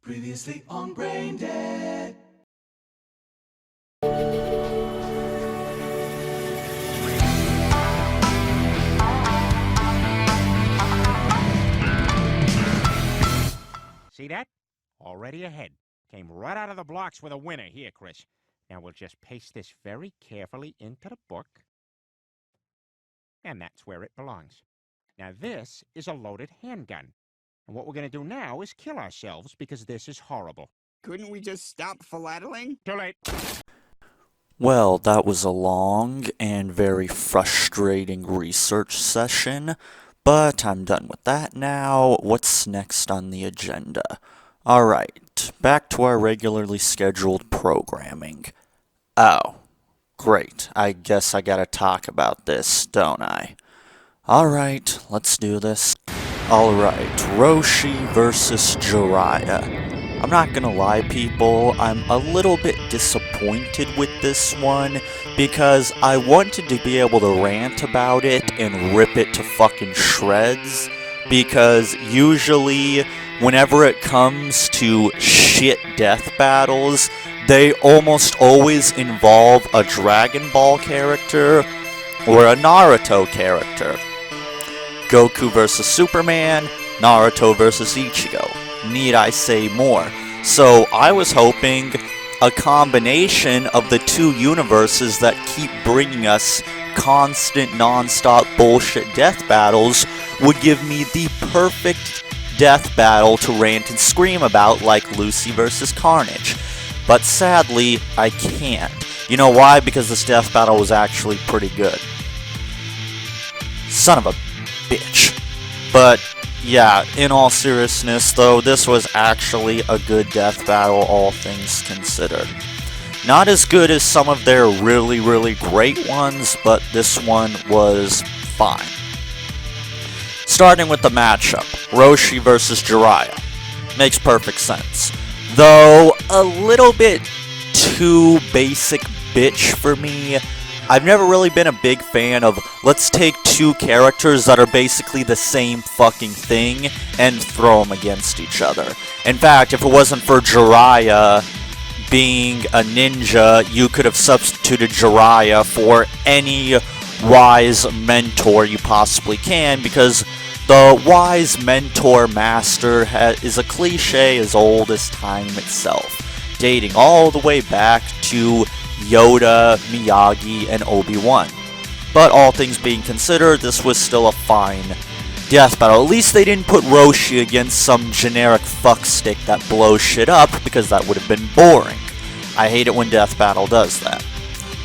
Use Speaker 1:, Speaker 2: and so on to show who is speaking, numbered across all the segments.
Speaker 1: Previously on Brain Dead.
Speaker 2: See that? Already ahead. Came right out of the blocks with a winner here, Chris. Now we'll just paste this very carefully into the book. And that's where it belongs. Now this is a loaded handgun. And what we're going to do now is kill ourselves because this is horrible.
Speaker 3: Couldn't we just stop philatling?
Speaker 2: Too late.
Speaker 4: Well, that was a long and very frustrating research session, but I'm done with that now. What's next on the agenda? Alright, back to our regularly scheduled programming. Oh, great. I guess I gotta talk about this, don't I? Alright, let's do this. Alright, Roshi vs Jiraiya. I'm not gonna lie, people, I'm a little bit disappointed with this one because I wanted to be able to rant about it and rip it to fucking shreds, because usually whenever it comes to shit death battles, they almost always involve a Dragon Ball character or a Naruto character. Goku vs Superman, Naruto vs Ichigo. Need I say more? So I was hoping a combination of the two universes that keep bringing us constant non-stop bullshit death battles would give me the perfect death battle to rant and scream about, like Lucy vs Carnage. But sadly, I can't. You know why? Because this death battle was actually pretty good. Son of a bitch. But yeah, in all seriousness though, this was actually a good death battle, all things considered. Not as good as some of their really great ones, but this one was fine. Starting with the matchup, Roshi vs Jiraiya. Makes perfect sense. Though a little bit too basic bitch for me. I've never really been a big fan of, let's take two characters that are basically the same fucking thing and throw them against each other. In fact, if it wasn't for Jiraiya being a ninja, you could have substituted Jiraiya for any wise mentor you possibly can, because the wise mentor master is a cliche as old as time itself, dating all the way back to Yoda, Miyagi, and Obi-Wan. But all things being considered, this was still a fine death battle. At least they didn't put Roshi against some generic fuckstick that blows shit up, because that would have been boring. I hate it when death battle does that.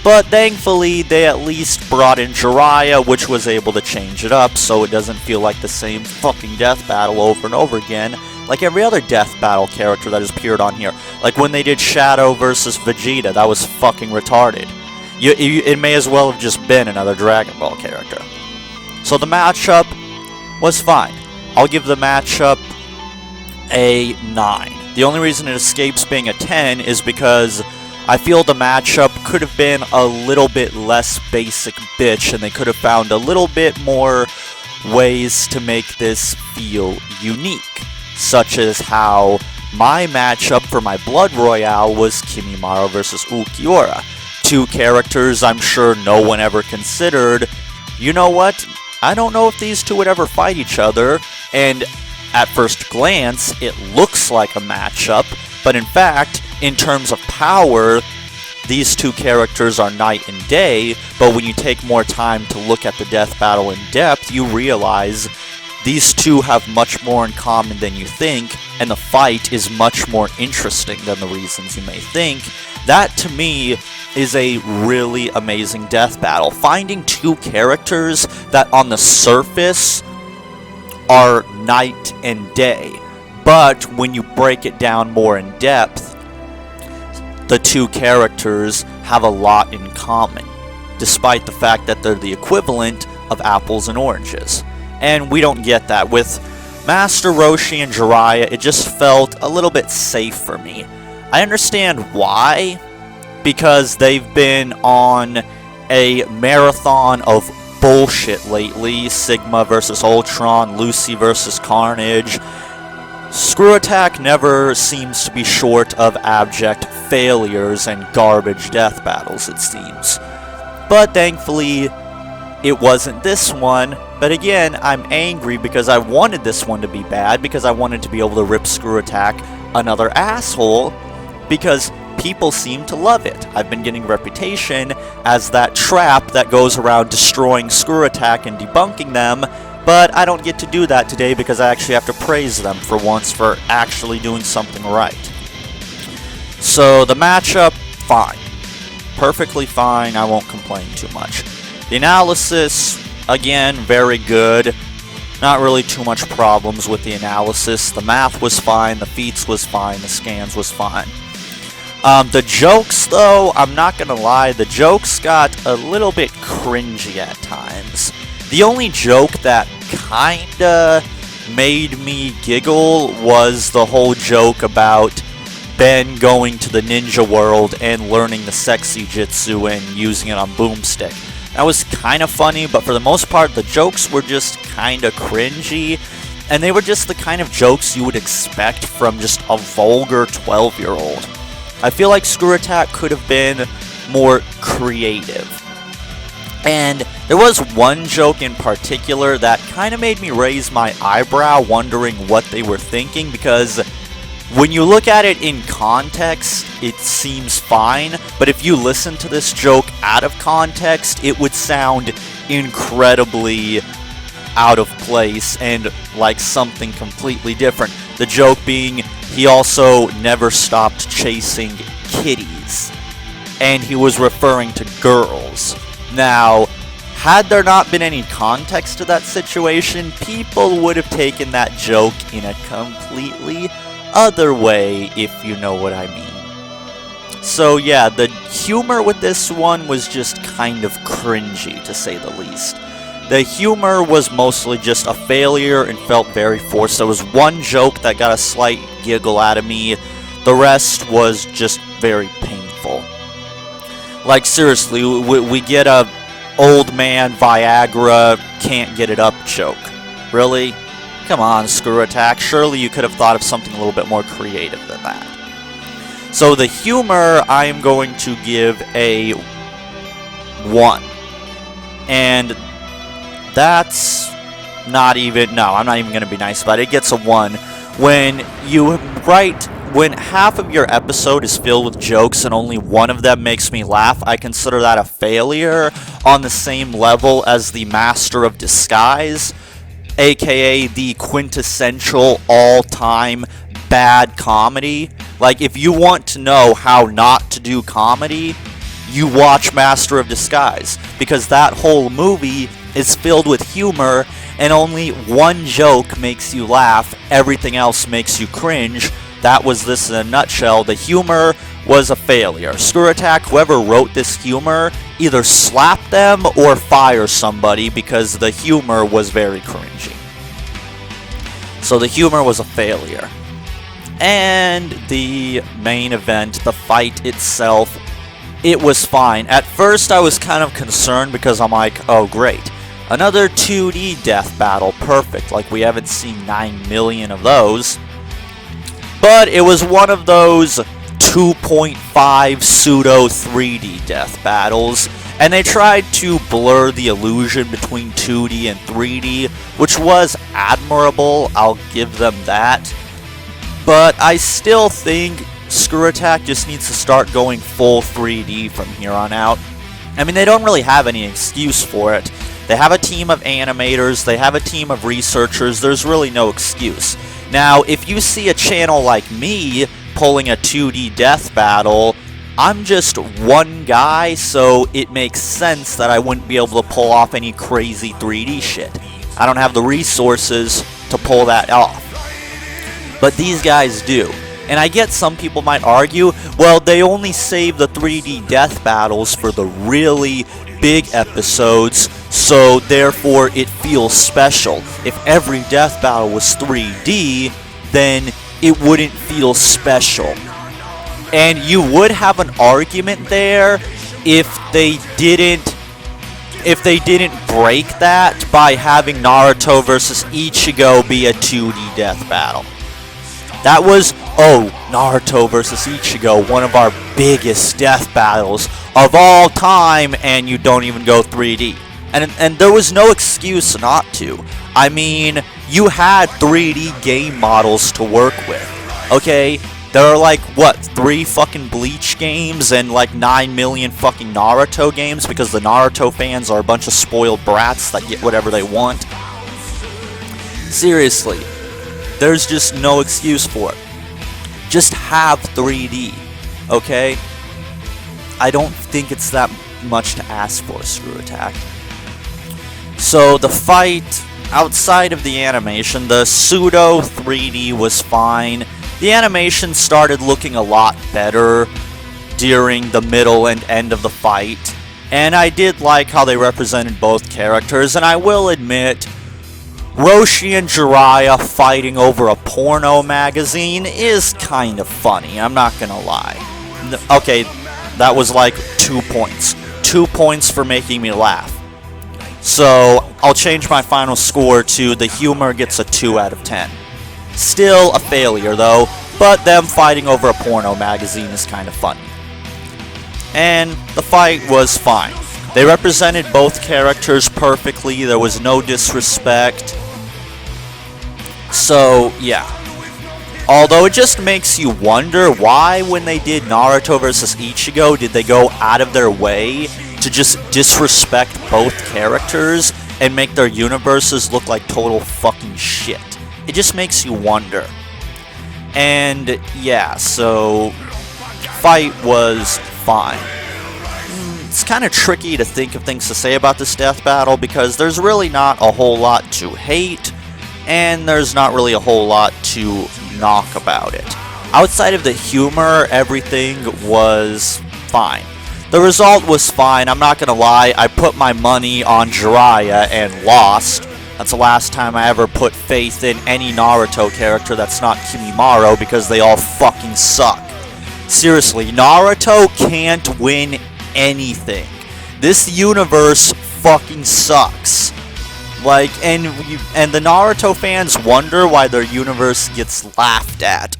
Speaker 4: But thankfully, they at least brought in Jiraiya, which was able to change it up so it doesn't feel like the same fucking death battle over and over again, like every other death battle character that has appeared on here. Like when they did Shadow versus Vegeta, that was fucking retarded. It may as well have just been another Dragon Ball character. So the matchup was fine. I'll give the matchup a 9. The only reason it escapes being a 10 is because I feel the matchup could have been a little bit less basic bitch, and they could have found a little bit more ways to make this feel unique. Such as how my matchup for my Blood Royale was Kimimorra vs Ulquiorra. Two characters I'm sure no one ever considered. You know what? I don't know if these two would ever fight each other, and at first glance, it looks like a matchup, but in fact, in terms of power, these two characters are night and day, but when you take more time to look at the death battle in depth, you realize these two have much more in common than you think, and the fight is much more interesting than the reasons you may think. That, to me, is a really amazing death battle. Finding two characters that on the surface are night and day, but when you break it down more in depth, the two characters have a lot in common, despite the fact that they're the equivalent of apples and oranges. And we don't get that. With Master Roshi and Jiraiya, it just felt a little bit safe for me. I understand why, because they've been on a marathon of bullshit lately. Sigma versus Ultron, Lucy versus Carnage, Screw Attack never seems to be short of abject failures and garbage death battles, it seems. But thankfully, it wasn't this one. But again, I'm angry because I wanted this one to be bad, because I wanted to be able to rip Screw Attack another asshole, because people seem to love it. I've been getting a reputation as that trap that goes around destroying Screw Attack and debunking them, but I don't get to do that today because I actually have to praise them for once for actually doing something right. So the matchup, fine. Perfectly fine, I won't complain too much. The analysis, again, very good. Not really too much problems with the analysis. The math was fine, the feats was fine, the scans was fine. The jokes, though, I'm not gonna lie, the jokes got a little bit cringy at times. The only joke that kinda made me giggle was the whole joke about Ben going to the ninja world and learning the sexy jutsu and using it on Boomstick. That was kind of funny, but for the most part, the jokes were just kind of cringy, and they were just the kind of jokes you would expect from just a vulgar 12-year-old. I feel like Screw Attack could have been more creative. And there was one joke in particular that kind of made me raise my eyebrow, wondering what they were thinking, because when you look at it in context, it seems fine, but if you listen to this joke out of context, it would sound incredibly out of place and like something completely different. The joke being, he also never stopped chasing kitties, and he was referring to girls. Now, had there not been any context to that situation, people would have taken that joke in a completely other way, if you know what I mean. So yeah, the humor with this one was just kind of cringy, to say the least. The humor was mostly just a failure and felt very forced. There was one joke that got a slight giggle out of me. The rest was just very painful. Like, seriously, we get a old man Viagra can't get it up joke. Really? Come on, Screw Attack. Surely you could have thought of something a little bit more creative than that. So the humor, I am going to give a 1. And that's not even... No, I'm not even going to be nice about it. It gets a 1. When half of your episode is filled with jokes and only one of them makes me laugh, I consider that a failure on the same level as the Master of Disguise, aka the quintessential all-time bad comedy. Like, if you want to know how not to do comedy, you watch Master of Disguise, because that whole movie is filled with humor and only one joke makes you laugh, everything else makes you cringe. That was this in a nutshell. The humor was a failure. Screw Attack, whoever wrote this humor, either slap them or fire somebody, because the humor was very cringy. So the humor was a failure. And the main event, the fight itself, it was fine. At first I was kind of concerned because I'm like, oh great, another 2D death battle, perfect, like we haven't seen 9 million of those. But it was one of those 2.5 pseudo 3D death battles, and they tried to blur the illusion between 2D and 3D, which was admirable, I'll give them that. But I still think Screw Attack just needs to start going full 3D from here on out. I mean, they don't really have any excuse for it. They have a team of animators, they have a team of researchers, there's really no excuse. Now, if you see a channel like me pulling a 2D death battle, I'm just one guy, so it makes sense that I wouldn't be able to pull off any crazy 3D shit. I don't have the resources to pull that off. But these guys do. And I get some people might argue, well, they only save the 3D death battles for the really big episodes, so therefore it feels special. If every death battle was 3D, then it wouldn't feel special. And you would have an argument there if they didn't break that by having Naruto versus Ichigo be a 2D death battle. That was, Naruto versus Ichigo, one of our biggest death battles of all time, and you don't even go 3D. And there was no excuse not to. I mean, you had 3D game models to work with, okay? There are like, 3 fucking Bleach games and like 9 million fucking Naruto games because the Naruto fans are a bunch of spoiled brats that get whatever they want. Seriously, there's just no excuse for it. Just have 3D, okay? I don't think it's that much to ask for, Screw Attack. So the fight, outside of the animation, the pseudo 3D was fine. The animation started looking a lot better during the middle and end of the fight, and I did like how they represented both characters, and I will admit, Roshi and Jiraiya fighting over a porno magazine is kind of funny, I'm not gonna lie. Okay, that was like 2 points. 2 points for making me laugh. So, I'll change my final score to the humor gets a 2 out of 10. Still a failure though, but them fighting over a porno magazine is kind of funny. And the fight was fine. They represented both characters perfectly, there was no disrespect. So, yeah. Although it just makes you wonder why when they did Naruto vs. Ichigo did they go out of their way to just disrespect both characters and make their universes look like total fucking shit. It just makes you wonder. And yeah, so fight was fine. It's kind of tricky to think of things to say about this death battle because there's really not a whole lot to hate and there's not really a whole lot to knock about it. Outside of the humor, everything was fine. The result was fine, I'm not gonna lie, I put my money on Jiraiya and lost. That's the last time I ever put faith in any Naruto character that's not Kimimorra because they all fucking suck. Seriously, Naruto can't win anything. This universe fucking sucks. Like, and the Naruto fans wonder why their universe gets laughed at.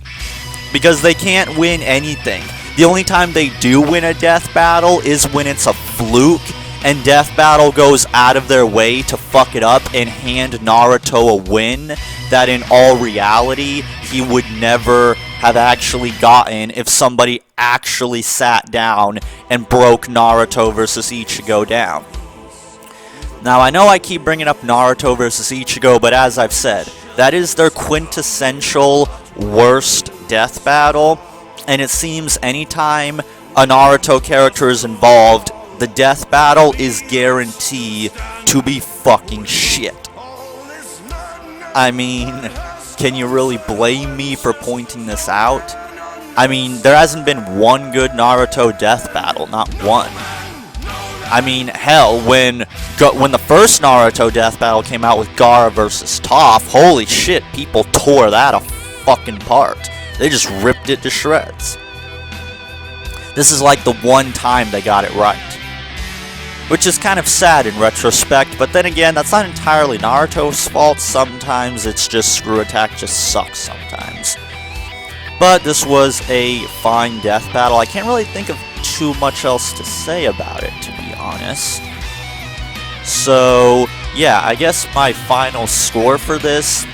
Speaker 4: Because they can't win anything. The only time they do win a death battle is when it's a fluke, and Death Battle goes out of their way to fuck it up and hand Naruto a win that in all reality he would never have actually gotten if somebody actually sat down and broke Naruto vs. Ichigo down. Now, I know I keep bringing up Naruto vs. Ichigo, but as I've said, that is their quintessential worst death battle, and it seems anytime a Naruto character is involved, the death battle is guaranteed to be fucking shit. I mean, can you really blame me for pointing this out? I mean, there hasn't been one good Naruto death battle, not one. I mean, hell, when the first Naruto death battle came out with Gaara versus Toph, holy shit, people tore that a fucking part. They just ripped it to shreds. This is like the one time they got it right. Which is kind of sad in retrospect, but then again, that's not entirely Naruto's fault. Sometimes it's just Screw Attack just sucks sometimes. But this was a fine death battle. I can't really think of too much else to say about it, to be honest. So, yeah, I guess my final score for this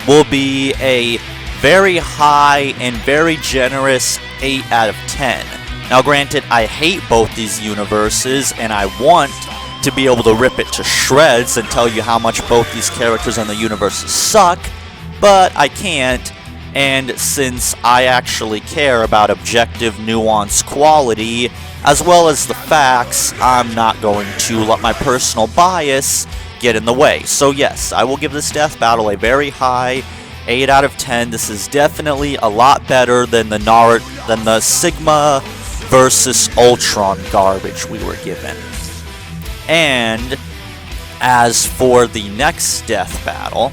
Speaker 4: will be a very high and very generous 8 out of 10. Now granted, I hate both these universes, and I want to be able to rip it to shreds and tell you how much both these characters and the universes suck, but I can't, and since I actually care about objective, nuanced quality, as well as the facts, I'm not going to let my personal bias get in the way. So yes, I will give this death battle a very high 8 out of 10. This is definitely a lot better than the Sigma versus Ultron garbage we were given. And as for the next death battle,